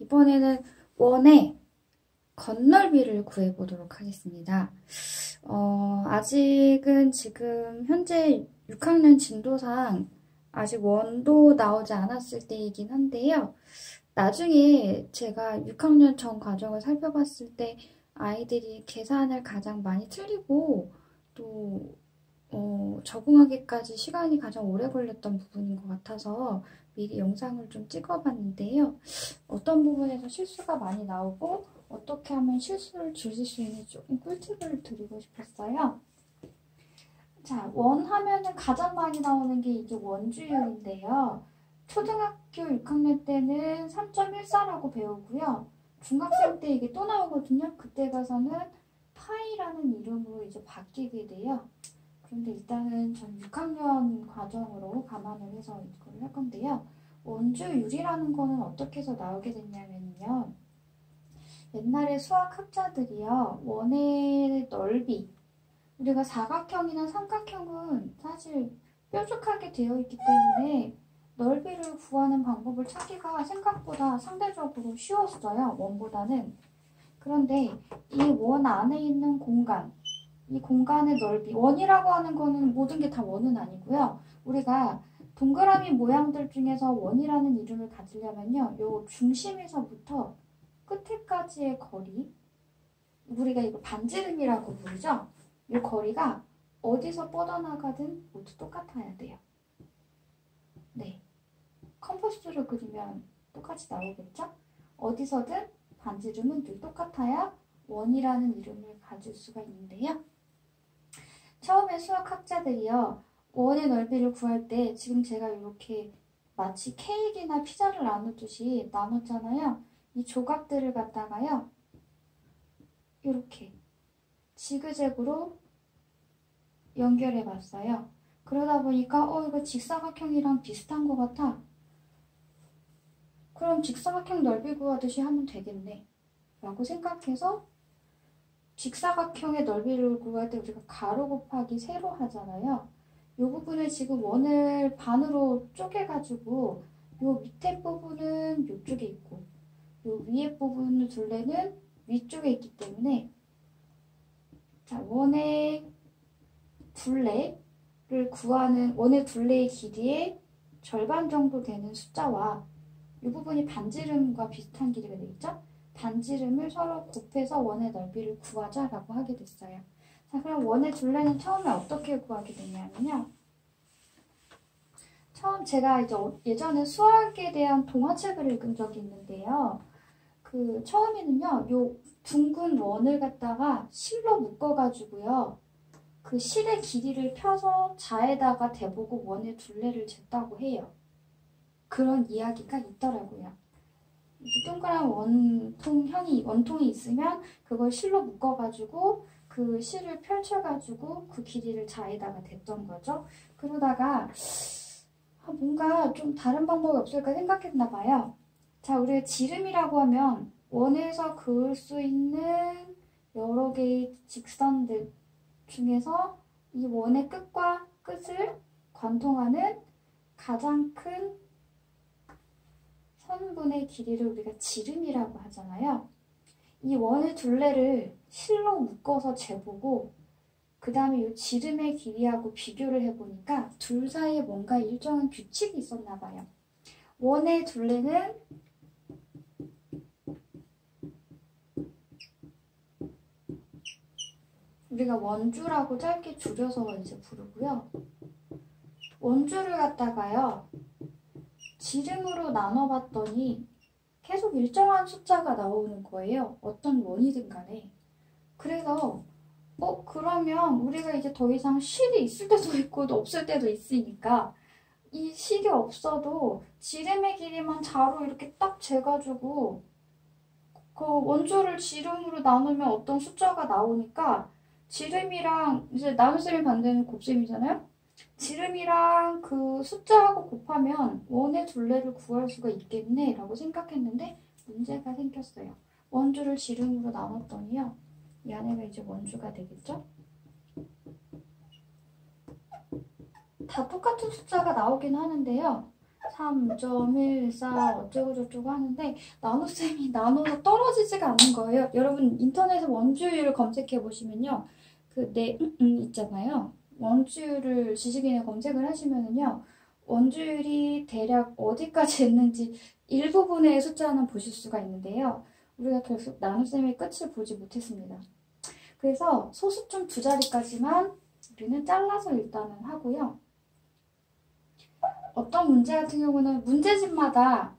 이번에는 원의 건널비를 구해보도록 하겠습니다. 아직은 지금 현재 6학년 진도상 아직 원도 나오지 않았을 때이긴 한데요. 나중에 제가 6학년 전 과정을 살펴봤을 때 아이들이 계산을 가장 많이 틀리고 또 적응하기까지 시간이 가장 오래 걸렸던 부분인 것 같아서 미리 영상을 좀 찍어봤는데요. 어떤 부분에서 실수가 많이 나오고 어떻게 하면 실수를 줄일 수 있는지 조금 꿀팁을 드리고 싶었어요. 자, 원 하면은 가장 많이 나오는 게 이제 원주율인데요. 초등학교 6학년 때는 3.14라고 배우고요. 중학생 때 이게 또 나오거든요. 그때 가서는 파이라는 이름으로 이제 바뀌게 돼요. 그런데 일단은 전 6학년 과정으로 감안을 해서 이걸 할 건데요. 원주율이라는 거는 어떻게 해서 나오게 됐냐면요. 옛날에 수학학자들이요. 원의 넓이, 우리가 사각형이나 삼각형은 사실 뾰족하게 되어 있기 때문에 넓이를 구하는 방법을 찾기가 생각보다 상대적으로 쉬웠어요. 원보다는. 그런데 이 원 안에 있는 공간, 이 공간의 넓이, 원이라고 하는 거는 모든 게 다 원은 아니고요. 우리가 동그라미 모양들 중에서 원이라는 이름을 가지려면요. 요 중심에서부터 끝에까지의 거리, 우리가 이거 반지름이라고 부르죠. 이 거리가 어디서 뻗어나가든 모두 똑같아야 돼요. 네, 컴퍼스를 그리면 똑같이 나오겠죠? 어디서든 반지름은 늘 똑같아야 원이라는 이름을 가질 수가 있는데요. 처음에 수학학자들이요. 원의 넓이를 구할 때 지금 제가 이렇게 마치 케이크나 피자를 나누듯이 나눴잖아요. 이 조각들을 갖다가요. 이렇게 지그재그로 연결해 봤어요. 그러다 보니까 이거 직사각형이랑 비슷한 것 같아. 그럼 직사각형 넓이 구하듯이 하면 되겠네 라고 생각해서 직사각형의 넓이를 구할 때 우리가 가로 곱하기 세로 하잖아요. 이 부분을 지금 원을 반으로 쪼개가지고 이 밑에 부분은 이쪽에 있고 이 위에 부분 둘레는 위쪽에 있기 때문에 자, 원의 둘레를 구하는 원의 둘레의 길이의 절반 정도 되는 숫자와 이 부분이 반지름과 비슷한 길이가 되겠죠? 반지름을 서로 곱해서 원의 넓이를 구하자라고 하게 됐어요. 자, 그럼 원의 둘레는 처음에 어떻게 구하게 되냐면요. 처음 제가 이제 예전에 수학에 대한 동화책을 읽은 적이 있는데요. 그 처음에는요, 요 둥근 원을 갖다가 실로 묶어가지고요. 그 실의 길이를 펴서 자에다가 대보고 원의 둘레를 쟀다고 해요. 그런 이야기가 있더라고요. 동그란 원통이 있으면 그걸 실로 묶어가지고 그 실을 펼쳐가지고 그 길이를 자에다가 댔던 거죠. 그러다가 뭔가 좀 다른 방법이 없을까 생각했나 봐요. 자, 우리가 지름이라고 하면 원에서 그을 수 있는 여러 개의 직선들 중에서 이 원의 끝과 끝을 관통하는 가장 큰 선분의 길이를 우리가 지름이라고 하잖아요. 이 원의 둘레를 실로 묶어서 재보고 그 다음에 이 지름의 길이하고 비교를 해보니까 둘 사이에 뭔가 일정한 규칙이 있었나 봐요. 원의 둘레는 우리가 원주라고 짧게 줄여서 이제 부르고요. 원주를 갖다가요. 지름으로 나눠봤더니 계속 일정한 숫자가 나오는 거예요. 어떤 원이든 간에. 그래서 그러면 우리가 이제 더 이상 실이 있을 때도 있고 없을 때도 있으니까 이 실이 없어도 지름의 길이만 자로 이렇게 딱 재가지고 그 원주를 지름으로 나누면 어떤 숫자가 나오니까 지름이랑 이제 나눗셈이 반대는 곱셈이잖아요. 지름이랑 그 숫자하고 곱하면 원의 둘레를 구할 수가 있겠네 라고 생각했는데 문제가 생겼어요. 원주를 지름으로 나눴더니요. 이 안에가 이제 원주가 되겠죠? 다 똑같은 숫자가 나오긴 하는데요. 3.14 어쩌고저쩌고 하는데 나눗셈이 나눠서 떨어지지가 않는 거예요. 여러분 인터넷에 원주율을 검색해 보시면요. 그 있잖아요. 원주율을 지식인에 검색을 하시면은요. 원주율이 대략 어디까지 있는지 일부분의 숫자는 보실 수가 있는데요. 우리가 결국 나눗셈의 끝을 보지 못했습니다. 그래서 소수점 2자리까지만 우리는 잘라서 일단은 하고요. 어떤 문제 같은 경우는 문제집마다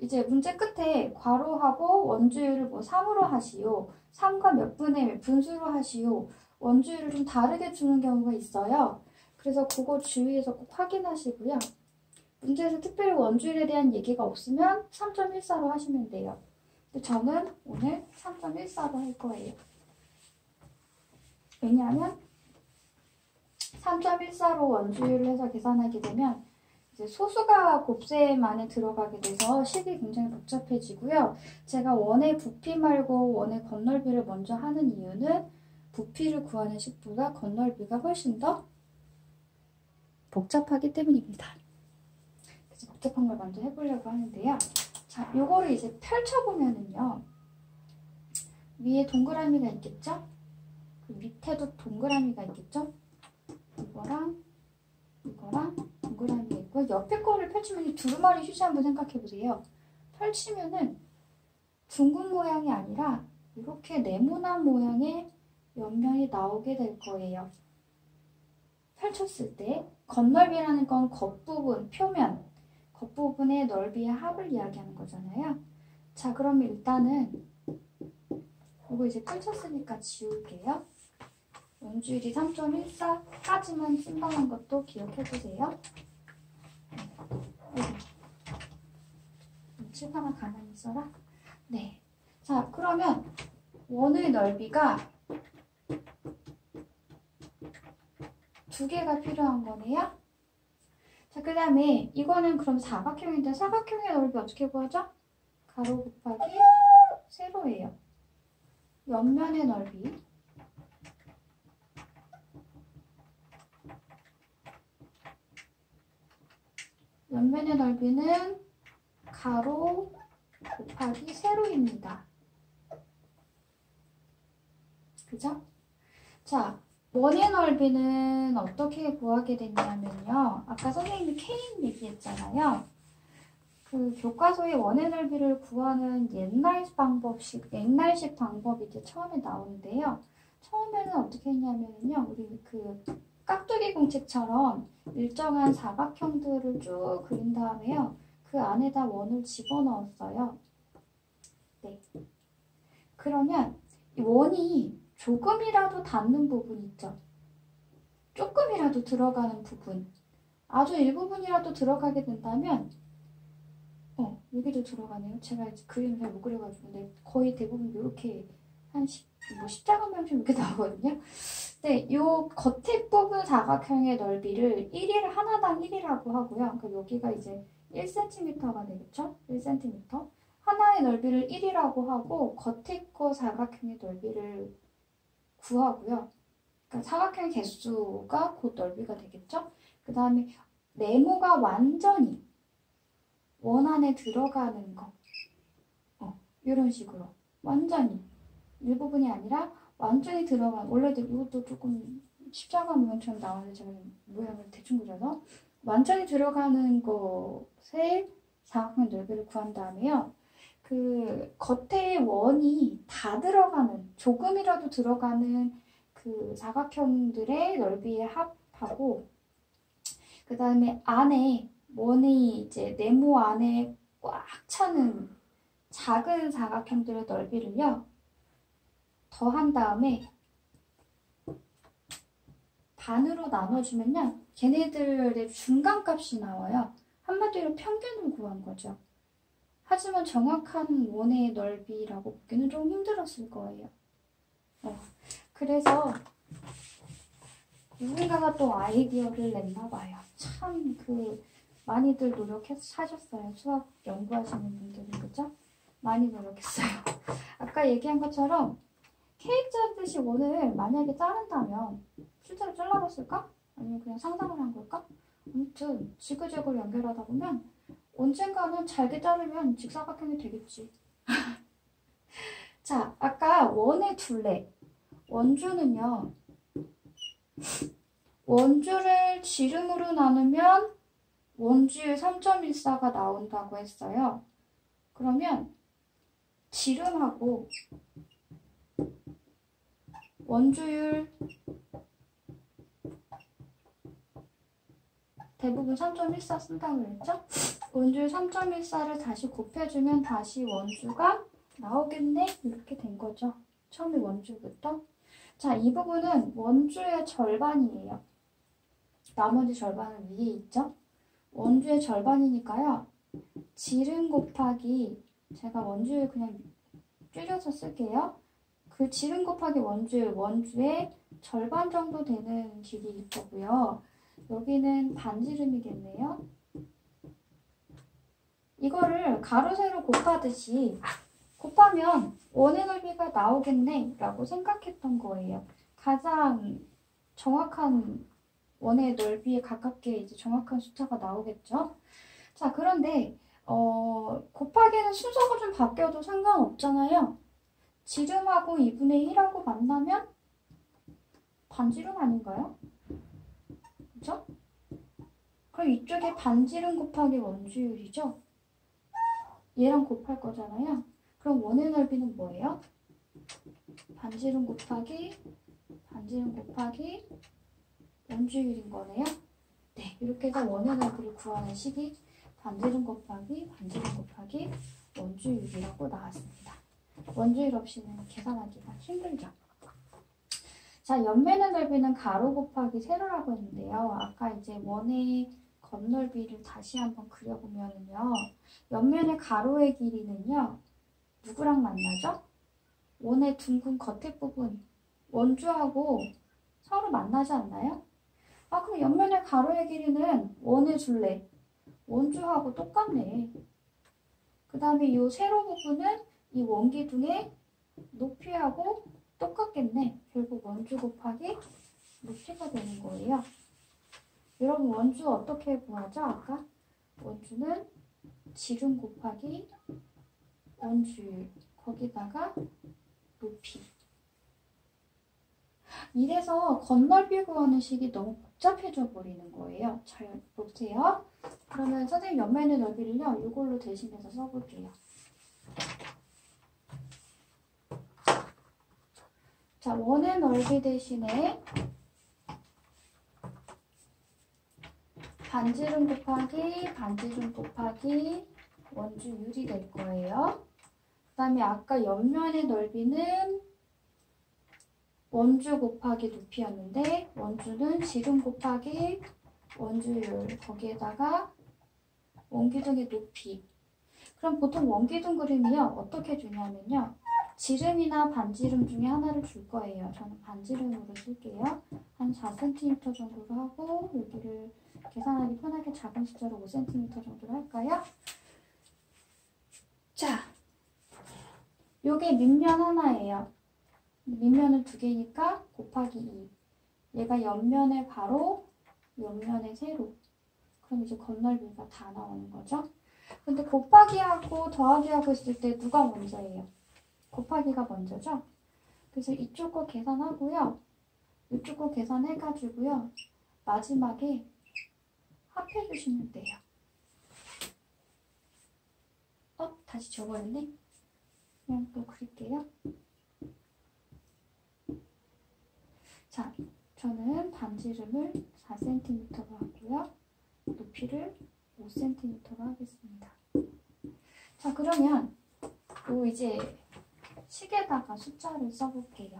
이제 문제 끝에 괄호하고 원주율을 뭐 3으로 하시오, 3과 몇 분의 몇 분수로 하시오, 원주율을 좀 다르게 주는 경우가 있어요. 그래서 그거 주의해서 꼭 확인하시고요. 문제에서 특별히 원주율에 대한 얘기가 없으면 3.14로 하시면 돼요. 근데 저는 오늘 3.14로 할 거예요. 왜냐하면 3.14로 원주율을 해서 계산하게 되면 이제 소수가 곱셈 안에 들어가게 돼서 식이 굉장히 복잡해지고요. 제가 원의 부피 말고 원의 건널비를 먼저 하는 이유는 부피를 구하는 식보다 건널비가 훨씬 더 복잡하기 때문입니다. 그래서 복잡한 걸 먼저 해보려고 하는데요. 자, 요거를 이제 펼쳐보면은요. 위에 동그라미가 있겠죠? 그 밑에도 동그라미가 있겠죠? 이거랑 동그라미가 있고 옆에 거를 펼치면 이 두루마리 휴지 한번 생각해보세요. 펼치면은 둥근 모양이 아니라 이렇게 네모난 모양의 옆면이 나오게 될 거예요. 펼쳤을 때 건널비라는 건 겉부분, 표면, 겉부분의 넓이의 합을 이야기하는 거잖아요. 자, 그럼 일단은 이거 이제 펼쳤으니까 지울게요. 원주율이 3.14까지만 쓴다는 것도 기억해주세요. 칠판을 가만히 써라. 네. 자, 그러면 원의 넓이가 2개가 필요한 거네요. 자, 그 다음에 이거는 그럼 사각형인데 사각형의 넓이 어떻게 구하죠? 가로 곱하기 세로예요. 옆면의 넓이 옆면의 넓이는 가로 곱하기 세로입니다. 그죠? 자, 원의 넓이는 어떻게 구하게 됐냐면요. 아까 선생님이 K인 얘기했잖아요. 그 교과서에 원의 넓이를 구하는 옛날식 방법이 이제 처음에 나오는데요. 처음에는 어떻게 했냐면요. 우리 그 깍두기 공책처럼 일정한 사각형들을 쭉 그린 다음에요. 그 안에다 원을 집어넣었어요. 네. 그러면 이 원이 조금이라도 닿는 부분 있죠. 조금이라도 들어가는 부분. 아주 일부분이라도 들어가게 된다면 여기도 들어가네요. 제가 이제 그림을 잘 못 그려가지고 근데 거의 대부분 이렇게 한 십자가 모양처럼 이렇게 나오거든요. 네, 요 겉에 부분 사각형의 넓이를 1일 하나당 1이라고 하고요. 그러니까 여기가 이제 1cm가 되겠죠? 1cm. 하나의 넓이를 1이라고 하고 겉에 거 사각형의 넓이를 구하고요. 그러니까 사각형의 개수가 곧 넓이가 되겠죠? 그 다음에 네모가 완전히 원 안에 들어가는 거. 이런 식으로. 완전히. 일부분이 아니라 완전히 들어간, 원래도 이것도 조금 십자가 모양처럼 나오는데 제가 모양을 대충 그려서 완전히 들어가는 것의 사각형 넓이를 구한 다음에요. 그 겉에 원이 다 들어가는, 조금이라도 들어가는 그 사각형들의 넓이의 합하고 그 다음에 안에 원이 이제 네모 안에 꽉 차는 작은 사각형들의 넓이를요. 더한 다음에 반으로 나눠주면요. 걔네들의 중간값이 나와요. 한마디로 평균을 구한 거죠. 하지만 정확한 원의 넓이라고 보기는 좀 힘들었을 거예요. 그래서 누군가가 또 아이디어를 냈나 봐요. 참 많이들 노력해서 하셨어요. 수학 연구하시는 분들은 그죠? 많이 노력했어요. 아까 얘기한 것처럼 케이크 자르듯이 원을 만약에 자른다면 실제로 잘라봤을까? 아니면 그냥 상상을 한 걸까? 아무튼 지그재그를 연결하다 보면 언젠가는 잘게 자르면 직사각형이 되겠지. 자, 아까 원의 둘레. 원주는요. 원주를 지름으로 나누면 원주율 3.14가 나온다고 했어요. 그러면 지름하고 원주율 대부분 3.14 쓴다고 그랬죠? 원주율 3.14를 다시 곱해주면 다시 원주가 나오겠네? 이렇게 된 거죠. 처음에 원주부터. 자, 이 부분은 원주의 절반이에요. 나머지 절반은 위에 있죠? 원주의 절반이니까요. 지름 곱하기, 제가 원주율 그냥 줄여서 쓸게요. 그 지름 곱하기 원주율, 원주의 절반 정도 되는 길이일 거고요. 여기는 반지름이겠네요. 이거를 가로 세로 곱하듯이 곱하면 원의 넓이가 나오겠네 라고 생각했던 거예요. 가장 정확한 원의 넓이에 가깝게 이제 정확한 숫자가 나오겠죠. 자, 그런데 곱하기는 순서가 좀 바뀌어도 상관없잖아요. 지름하고 2분의 1하고 만나면 반지름 아닌가요? 그죠? 그럼 이쪽에 반지름 곱하기 원주율이죠? 얘랑 곱할 거잖아요. 그럼 원의 넓이는 뭐예요? 반지름 곱하기 원주율인 거네요. 네, 이렇게 해서 원의 넓이를 구하는 식이 반지름 곱하기 원주율이라고 나왔습니다. 원주율 없이는 계산하기가 힘들죠. 자, 옆면의 넓이는 가로 곱하기 세로라고 했는데요. 아까 이제 원의 겉넓이를 다시 한번 그려보면요. 옆면의 가로의 길이는요. 누구랑 만나죠? 원의 둥근 겉에 부분, 원주하고 서로 만나지 않나요? 아, 그럼 옆면의 가로의 길이는 원의 둘레, 원주하고 똑같네. 그 다음에 이 세로 부분은 이 원기둥의 높이하고 똑같겠네. 결국 원주 곱하기 높이가 되는 거예요. 여러분 원주 어떻게 구하죠? 아까 원주는 지름 곱하기 원주율 거기다가 높이. 이래서 겉넓이 구하는 식이 너무 복잡해져 버리는 거예요. 잘 보세요. 그러면 선생님 옆면의 넓이를요. 이걸로 대신해서 써볼게요. 자, 원의 넓이 대신에 반지름 곱하기 원주율이 될 거예요. 그 다음에 아까 옆면의 넓이는 원주 곱하기 높이였는데 원주는 지름 곱하기 원주율 거기에다가 원기둥의 높이. 그럼 보통 원기둥 그림이요. 어떻게 주냐면요. 지름이나 반지름 중에 하나를 줄 거예요. 저는 반지름으로 쓸게요. 한 4cm 정도로 하고 여기를 계산하기 편하게 작은 숫자로 5cm 정도로 할까요? 자, 요게 밑면 하나예요. 밑면은 2개니까 곱하기 2. 얘가 옆면의 가로, 옆면의 세로. 그럼 이제 겉넓이가 다 나오는 거죠. 근데 곱하기하고 더하기하고 있을 때 누가 먼저예요? 곱하기가 먼저죠? 그래서 이쪽 거 계산하고요. 이쪽 거 계산해가지고요. 마지막에 합해주시면 돼요. 다시 적어냈네? 그냥 또 그릴게요. 자, 저는 반지름을 4cm로 하고요. 높이를 5cm로 하겠습니다. 자, 그러면 이제 식에다가 숫자를 써볼게요.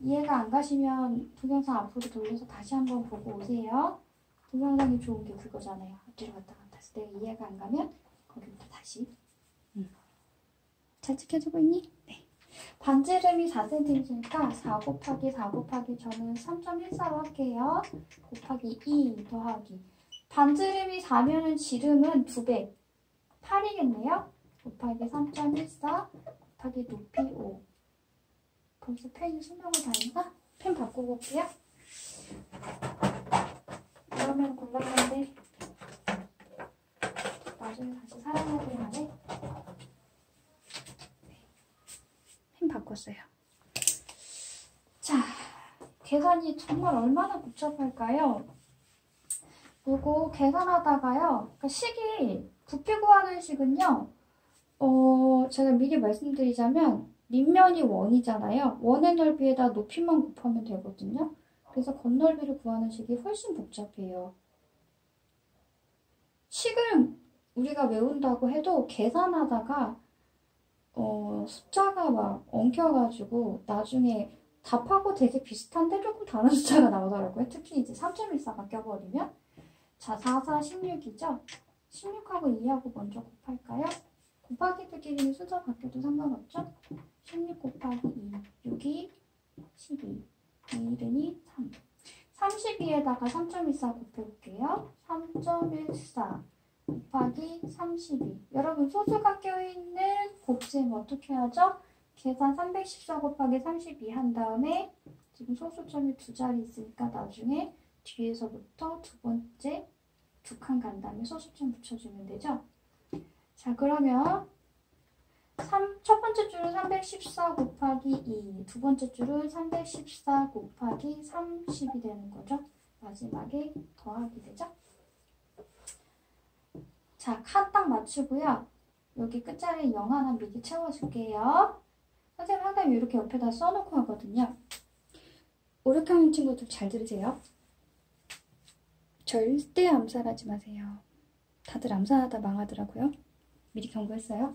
이해가 안 가시면 동영상 앞으로 돌려서 다시 한번 보고 오세요. 동영상이 좋은 게 그거잖아요. 앞뒤로 왔다 갔다 해서 내가 이해가 안 가면 거기부터 다시. 잘 지켜주고 있니? 네. 반지름이 4cm니까 4 곱하기 저는 3.14로 할게요. 곱하기 2 더하기. 반지름이 4면은 지름은 2배. 8이겠네요. 곱하기 3.14 곱하기 높이 5. 벌써 펜이 수명을 다 했나? 펜 바꾸고 올게요. 처음에는 골랐는데 나중에 다시 사랑하길 하네. 펜 바꿨어요. 자, 계산이 정말 얼마나 복잡할까요? 요거 계산하다가요, 그러니까 식이 부피 구하는 식은요, 제가 미리 말씀드리자면 밑면이 원이잖아요. 원의 넓이에다 높이만 곱하면 되거든요. 그래서 겉넓이를 구하는 식이 훨씬 복잡해요. 식을 우리가 외운다고 해도 계산하다가 숫자가 막 엉켜가지고 나중에 답하고 되게 비슷한데 조금 다른 숫자가 나오더라고요. 특히 이제 3.14가 껴버리면. 자, 4, 4, 16이죠? 16하고 2하고 먼저 곱할까요? 곱하기들끼리는 숫자 바뀌어도 상관없죠? 16 곱하기 2, 6이 12, 2이 3. 32에다가 3.14 곱해볼게요. 3.14 곱하기 32. 여러분 소수가 껴있는 곱셈 어떻게 하죠? 계산 314 곱하기 32 한 다음에 지금 소수점이 두 자리 있으니까 나중에 뒤에서부터 두 번째 두 칸 간 다음에 소수점 붙여주면 되죠? 자, 그러면 첫 번째 줄은 314 곱하기 2, 두 번째 줄은 314 곱하기 30이 되는 거죠. 마지막에 더하기 되죠. 자, 칸 딱 맞추고요. 여기 끝자리에 0 하나 미리 채워줄게요. 선생님 항상 이렇게 옆에다 써놓고 하거든요. 5, 6학년 친구들 잘 들으세요. 절대 암살하지 마세요. 다들 암살하다 망하더라고요. 미리 경고했어요.